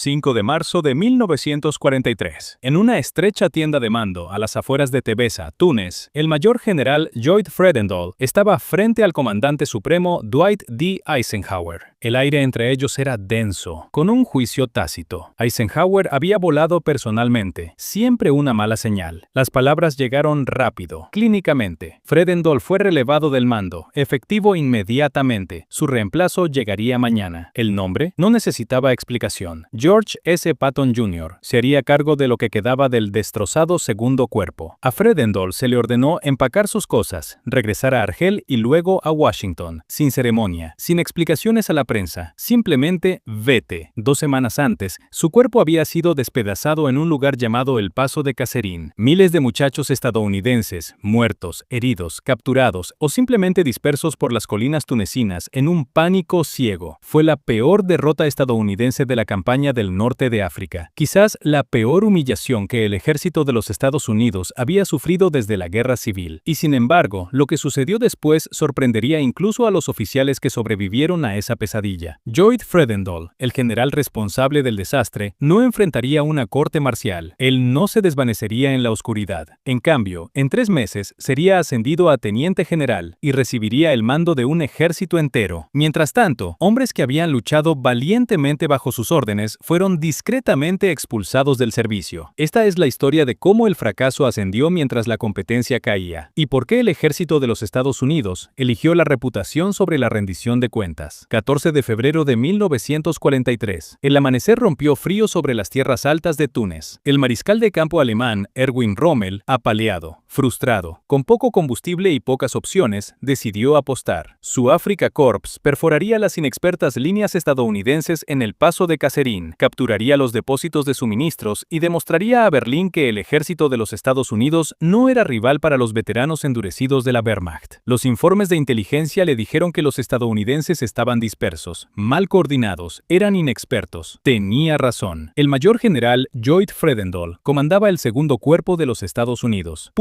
5 de marzo de 1943. En una estrecha tienda de mando a las afueras de Tebesa, Túnez, el mayor general Lloyd Fredendall estaba frente al comandante supremo Dwight D. Eisenhower. El aire entre ellos era denso, con un juicio tácito. Eisenhower había volado personalmente, siempre una mala señal. Las palabras llegaron rápido, clínicamente. Fredendall fue relevado del mando, efectivo inmediatamente. Su reemplazo llegaría mañana. El nombre no necesitaba explicación. George S. Patton Jr. se haría cargo de lo que quedaba del destrozado segundo cuerpo. A Fredendall se le ordenó empacar sus cosas, regresar a Argel y luego a Washington, sin ceremonia, sin explicaciones a la prensa. Simplemente vete. 2 semanas antes, su cuerpo había sido despedazado en un lugar llamado El Paso de Kasserine. Miles de muchachos estadounidenses, muertos, heridos, capturados o simplemente dispersos por las colinas tunecinas en un pánico ciego. Fue la peor derrota estadounidense de la campaña del norte de África. Quizás la peor humillación que el ejército de los Estados Unidos había sufrido desde la guerra civil. Y sin embargo, lo que sucedió después sorprendería incluso a los oficiales que sobrevivieron a esa pesadilla. Lloyd Fredendall, el general responsable del desastre, no enfrentaría una corte marcial. Él no se desvanecería en la oscuridad. En cambio, en 3 meses sería ascendido a teniente general y recibiría el mando de un ejército entero. Mientras tanto, hombres que habían luchado valientemente bajo sus órdenes fueron discretamente expulsados del servicio. Esta es la historia de cómo el fracaso ascendió mientras la competencia caía, y por qué el ejército de los Estados Unidos eligió la reputación sobre la rendición de cuentas. 14 de febrero de 1943. El amanecer rompió frío sobre las tierras altas de Túnez. El mariscal de campo alemán, Erwin Rommel, apaleado, frustrado, con poco combustible y pocas opciones, decidió apostar. Su Afrika Korps perforaría las inexpertas líneas estadounidenses en el Paso de Kasserine, capturaría los depósitos de suministros y demostraría a Berlín que el ejército de los Estados Unidos no era rival para los veteranos endurecidos de la Wehrmacht. Los informes de inteligencia le dijeron que los estadounidenses estaban dispersos, mal coordinados, eran inexpertos. Tenía razón. El mayor general Lloyd Fredendall comandaba el segundo cuerpo de los Estados Unidos.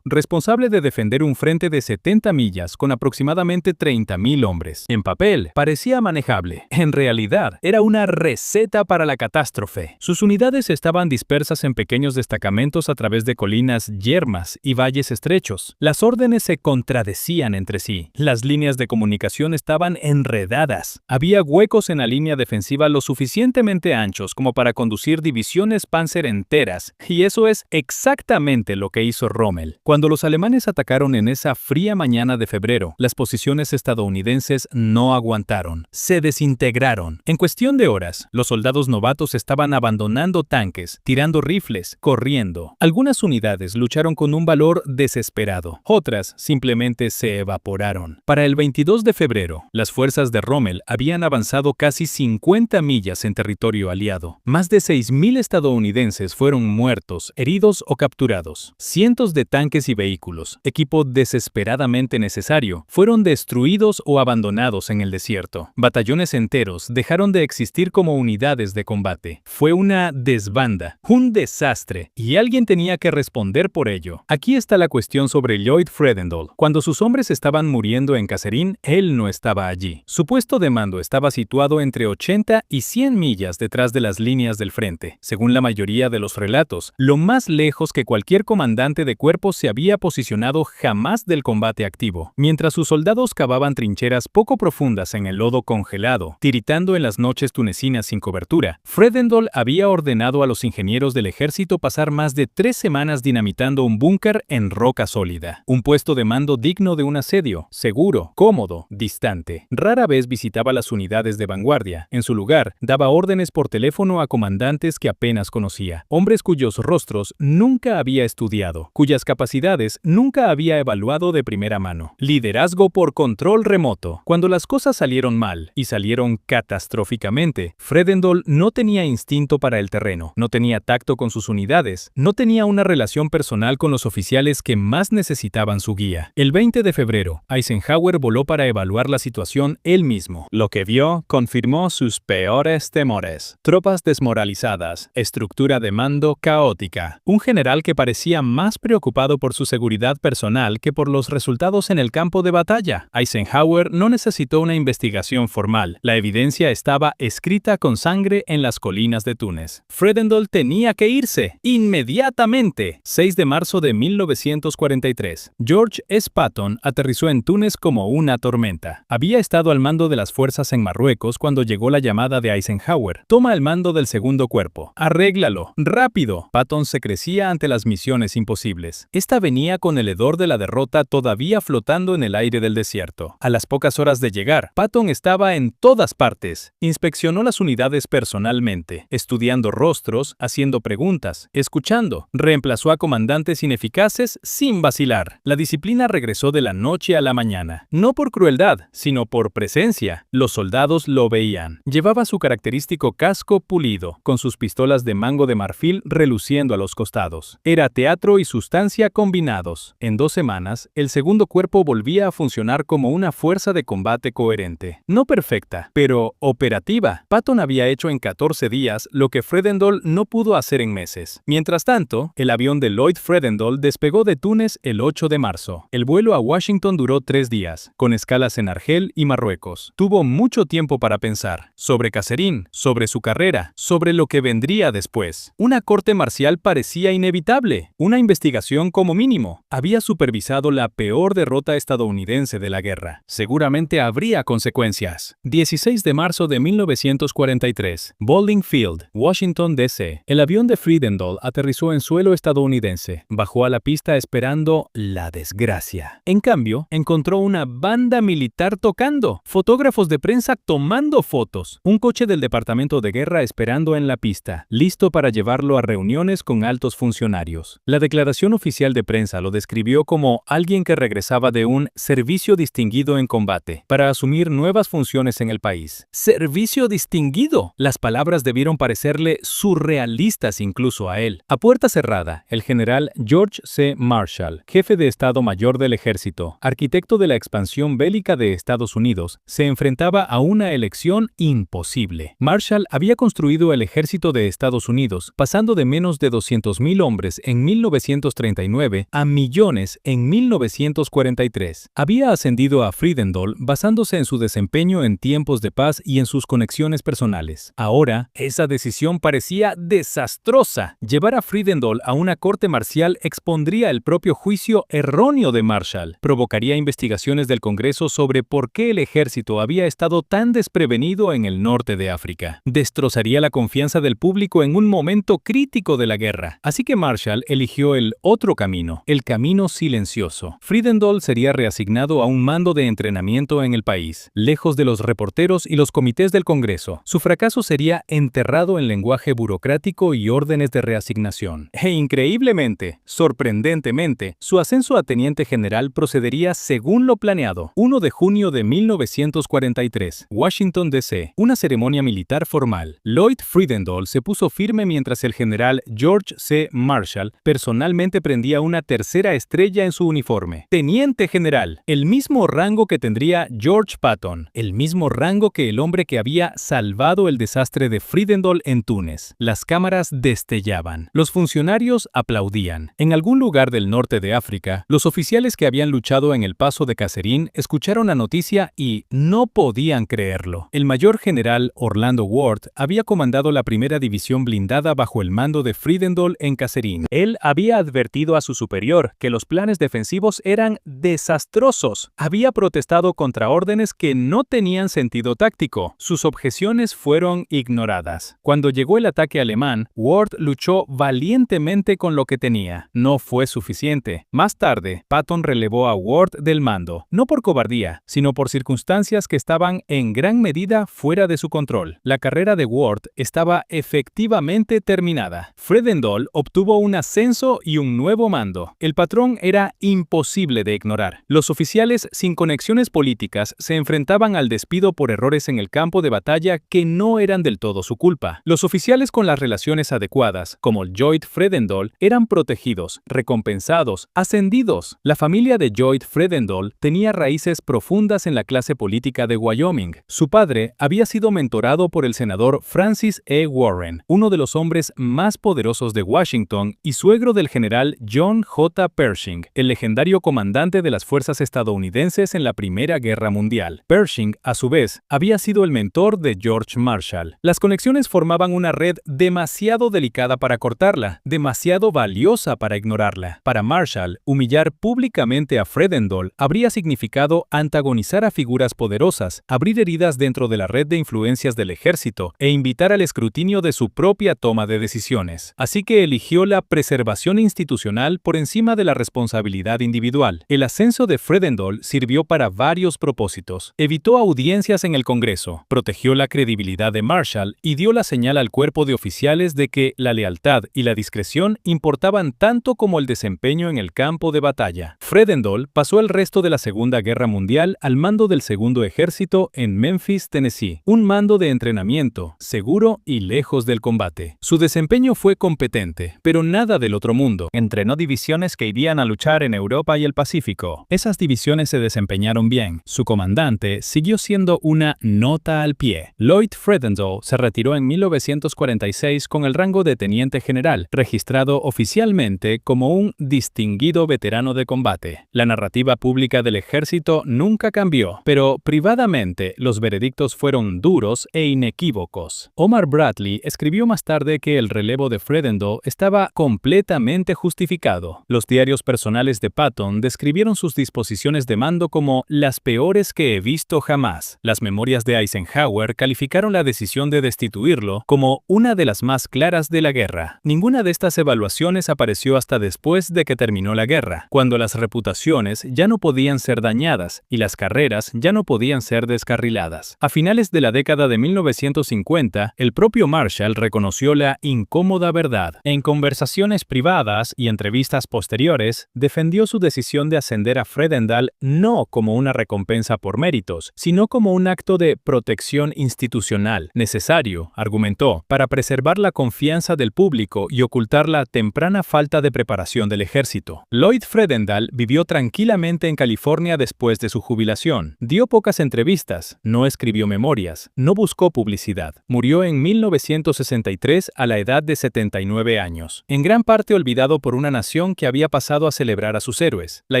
Responsable de defender un frente de 70 millas con aproximadamente 30.000 hombres. En papel, parecía manejable. En realidad, era una receta para la catástrofe. Sus unidades estaban dispersas en pequeños destacamentos a través de colinas yermas y valles estrechos. Las órdenes se contradecían entre sí. Las líneas de comunicación estaban enredadas. Había huecos en la línea defensiva lo suficientemente anchos como para conducir divisiones Panzer enteras, y eso es exactamente lo que hizo Rommel. Cuando los alemanes atacaron en esa fría mañana de febrero, las posiciones estadounidenses no aguantaron, se desintegraron. En cuestión de horas, los soldados novatos estaban abandonando tanques, tirando rifles, corriendo. Algunas unidades lucharon con un valor desesperado, otras simplemente se evaporaron. Para el 22 de febrero, las fuerzas de Rommel habían avanzado casi 50 millas en territorio aliado. Más de 6.000 estadounidenses fueron muertos, heridos o capturados. Cientos de tanques y vehículos, equipo desesperadamente necesario, fueron destruidos o abandonados en el desierto. Batallones enteros dejaron de existir como unidades de combate. Fue una desbanda, un desastre, y alguien tenía que responder por ello. Aquí está la cuestión sobre Lloyd Fredendall. Cuando sus hombres estaban muriendo en Kasserine, él no estaba allí. Su puesto de mando estaba situado entre 80 y 100 millas detrás de las líneas del frente. Según la mayoría de los relatos, lo más lejos que cualquier comandante de cuerpo se había posicionado jamás del combate activo. Mientras sus soldados cavaban trincheras poco profundas en el lodo congelado, tiritando en las noches tunecinas sin cobertura, Fredendall había ordenado a los ingenieros del ejército pasar más de 3 semanas dinamitando un búnker en roca sólida. Un puesto de mando digno de un asedio, seguro, cómodo, distante. Rara vez visitaba las unidades de vanguardia. En su lugar, daba órdenes por teléfono a comandantes que apenas conocía, hombres cuyos rostros nunca había estudiado, cuyas capacidades nunca había evaluado de primera mano. Liderazgo por control remoto. Cuando las cosas salieron mal, y salieron catastróficamente, Fredendall no tenía instinto para el terreno, no tenía tacto con sus unidades, no tenía una relación personal con los oficiales que más necesitaban su guía. El 20 de febrero, Eisenhower voló para evaluar la situación él mismo. La Lo que vio confirmó sus peores temores. Tropas desmoralizadas, estructura de mando caótica. Un general que parecía más preocupado por su seguridad personal que por los resultados en el campo de batalla. Eisenhower no necesitó una investigación formal. La evidencia estaba escrita con sangre en las colinas de Túnez. Fredendall tenía que irse inmediatamente. 6 de marzo de 1943. George S. Patton aterrizó en Túnez como una tormenta. Había estado al mando de las fuerzas en Marruecos cuando llegó la llamada de Eisenhower. Toma el mando del segundo cuerpo. Arréglalo. Rápido. Patton se crecía ante las misiones imposibles. Esta venía con el hedor de la derrota todavía flotando en el aire del desierto. A las pocas horas de llegar, Patton estaba en todas partes. Inspeccionó las unidades personalmente, estudiando rostros, haciendo preguntas, escuchando. Reemplazó a comandantes ineficaces sin vacilar. La disciplina regresó de la noche a la mañana. No por crueldad, sino por presencia. Los soldados lo veían. Llevaba su característico casco pulido, con sus pistolas de mango de marfil reluciendo a los costados. Era teatro y sustancia combinados. En 2 semanas, el segundo cuerpo volvía a funcionar como una fuerza de combate coherente. No perfecta, pero operativa. Patton había hecho en 14 días lo que Fredendall no pudo hacer en meses. Mientras tanto, el avión de Lloyd Fredendall despegó de Túnez el 8 de marzo. El vuelo a Washington duró 3 días, con escalas en Argel y Marruecos. Tuvo mucho tiempo para pensar, sobre Kasserine, sobre su carrera, sobre lo que vendría después. Una corte marcial parecía inevitable, una investigación como mínimo. Había supervisado la peor derrota estadounidense de la guerra. Seguramente habría consecuencias. 16 de marzo de 1943. Bowling Field, Washington, D.C. El avión de Fredendall aterrizó en suelo estadounidense. Bajó a la pista esperando la desgracia. En cambio, encontró una banda militar tocando, fotógrafos de prensa tomando fotos, un coche del Departamento de Guerra esperando en la pista, listo para llevarlo a reuniones con altos funcionarios. La declaración oficial de prensa lo describió como alguien que regresaba de un servicio distinguido en combate para asumir nuevas funciones en el país. ¡Servicio distinguido! Las palabras debieron parecerle surrealistas incluso a él. A puerta cerrada, el general George C. Marshall, jefe de Estado Mayor del Ejército, arquitecto de la expansión bélica de Estados Unidos, se enfrentaba a una elección imposible. Marshall había construido el ejército de Estados Unidos, pasando de menos de 200,000 hombres en 1939 a millones en 1943. Había ascendido a Fredendall basándose en su desempeño en tiempos de paz y en sus conexiones personales. Ahora, esa decisión parecía desastrosa. Llevar a Fredendall a una corte marcial expondría el propio juicio erróneo de Marshall. Provocaría investigaciones del Congreso sobre por qué el ejército había estado tan desprevenido en el norte de África. Destrozaría la confianza del público en un momento crítico de la guerra. Así que Marshall eligió el otro camino, el camino silencioso. Fredendall sería reasignado a un mando de entrenamiento en el país, lejos de los reporteros y los comités del Congreso. Su fracaso sería enterrado en lenguaje burocrático y órdenes de reasignación. E increíblemente, sorprendentemente, su ascenso a teniente general procedería según lo planeado. 1 de junio de 1943, Washington, D.C. Una ceremonia militar formal. Lloyd Fredendall se puso firme mientras el general George C. Marshall personalmente prendía una tercera estrella en su uniforme. Teniente general, el mismo rango que tendría George Patton, el mismo rango que el hombre que había salvado el desastre de Fredendall en Túnez. Las cámaras destellaban. Los funcionarios aplaudían. En algún lugar del norte de África, los oficiales que habían luchado en el paso de Kasserine escucharon la noticia y no podían creerlo. El mayor general Orlando Ward había comandado la primera división blindada bajo el mando de Fredendall en Kasserine. Él había advertido a su superior que los planes defensivos eran desastrosos. Había protestado contra órdenes que no tenían sentido táctico. Sus objeciones fueron ignoradas. Cuando llegó el ataque alemán, Ward luchó valientemente con lo que tenía. No fue suficiente. Más tarde, Patton relevó a Ward del mando, no por cobardía, sino por circunstancias que estaban en gran medida fuera de su control. La carrera de Ward estaba efectivamente terminada. Fredendall obtuvo un ascenso y un nuevo mando. El patrón era imposible de ignorar. Los oficiales sin conexiones políticas se enfrentaban al despido por errores en el campo de batalla que no eran del todo su culpa. Los oficiales con las relaciones adecuadas, como Lloyd Fredendall, eran protegidos, recompensados, ascendidos. La familia de Lloyd Fredendall tenía raíces profundas en la clase política de Wyoming. Wyoming. Su padre había sido mentorado por el senador Francis E. Warren, uno de los hombres más poderosos de Washington y suegro del general John J. Pershing, el legendario comandante de las fuerzas estadounidenses en la Primera Guerra Mundial. Pershing, a su vez, había sido el mentor de George Marshall. Las conexiones formaban una red demasiado delicada para cortarla, demasiado valiosa para ignorarla. Para Marshall, humillar públicamente a Fredendall habría significado antagonizar a figuras poderosas, abrir heridas dentro de la red de influencias del ejército e invitar al escrutinio de su propia toma de decisiones. Así que eligió la preservación institucional por encima de la responsabilidad individual. El ascenso de Fredendall sirvió para varios propósitos. Evitó audiencias en el Congreso, protegió la credibilidad de Marshall y dio la señal al cuerpo de oficiales de que la lealtad y la discreción importaban tanto como el desempeño en el campo de batalla. Fredendall pasó el resto de la Segunda Guerra Mundial al mando del Segundo Ejército en Memphis, Tennessee, un mando de entrenamiento, seguro y lejos del combate. Su desempeño fue competente, pero nada del otro mundo. Entrenó divisiones que irían a luchar en Europa y el Pacífico. Esas divisiones se desempeñaron bien. Su comandante siguió siendo una nota al pie. Lloyd Fredendall se retiró en 1946 con el rango de teniente general, registrado oficialmente como un distinguido veterano de combate. La narrativa pública del ejército nunca cambió, pero privadamente los veredictos fueron duros e inequívocos. Omar Bradley escribió más tarde que el relevo de Fredendall estaba completamente justificado. Los diarios personales de Patton describieron sus disposiciones de mando como las peores que he visto jamás. Las memorias de Eisenhower calificaron la decisión de destituirlo como una de las más claras de la guerra. Ninguna de estas evaluaciones apareció hasta después de que terminó la guerra, cuando las reputaciones ya no podían ser dañadas y las carreras ya no podían ser descarriladas. A finales de la década de 1950, el propio Marshall reconoció la incómoda verdad. En conversaciones privadas y entrevistas posteriores, defendió su decisión de ascender a Fredendall no como una recompensa por méritos, sino como un acto de protección institucional, necesario, argumentó, para preservar la confianza del público y ocultar la temprana falta de preparación del ejército. Lloyd Fredendall vivió tranquilamente en California después de su jubilación. Dio pocas entrevistas, no escribió memorias, no buscó publicidad. Murió en 1963 a la edad de 79 años, en gran parte olvidado por una nación que había pasado a celebrar a sus héroes. La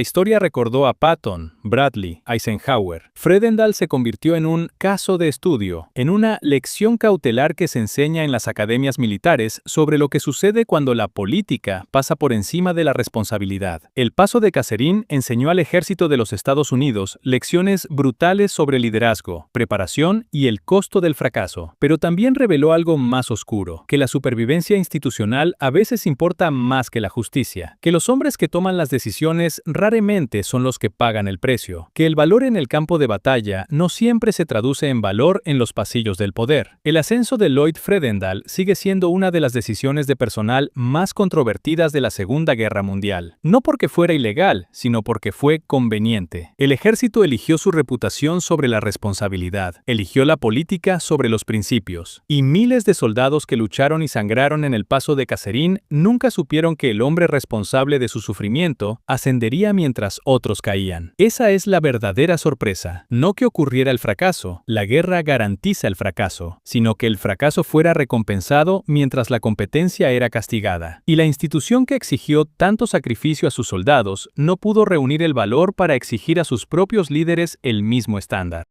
historia recordó a Patton, Bradley, Eisenhower. Fredendall se convirtió en un caso de estudio, en una lección cautelar que se enseña en las academias militares sobre lo que sucede cuando la política pasa por encima de la responsabilidad. El paso de Kasserine enseñó al ejército de los Estados Unidos lecciones brutales sobre liderazgo, preparación y el costo del fracaso, pero también reveló algo más oscuro, que la supervivencia institucional a veces importa más que la justicia, que los hombres que toman las decisiones raramente son los que pagan el precio, que el valor en el campo de batalla no siempre se traduce en valor en los pasillos del poder. El ascenso de Lloyd Fredendall sigue siendo una de las decisiones de personal más controvertidas de la Segunda Guerra Mundial, no porque fuera ilegal, sino porque fue conveniente. El ejército eligió su reputación sobre la responsabilidad, eligió la política sobre los principios, y miles de soldados que lucharon y sangraron en el paso de Kasserine nunca supieron que el hombre responsable de su sufrimiento ascendería mientras otros caían. Esa es la verdadera sorpresa, no que ocurriera el fracaso, la guerra garantiza el fracaso, sino que el fracaso fuera recompensado mientras la competencia era castigada. Y la institución que exigió tanto sacrificio a sus soldados no pudo reunir el valor para exigir a sus propios líderes el mismo estándar.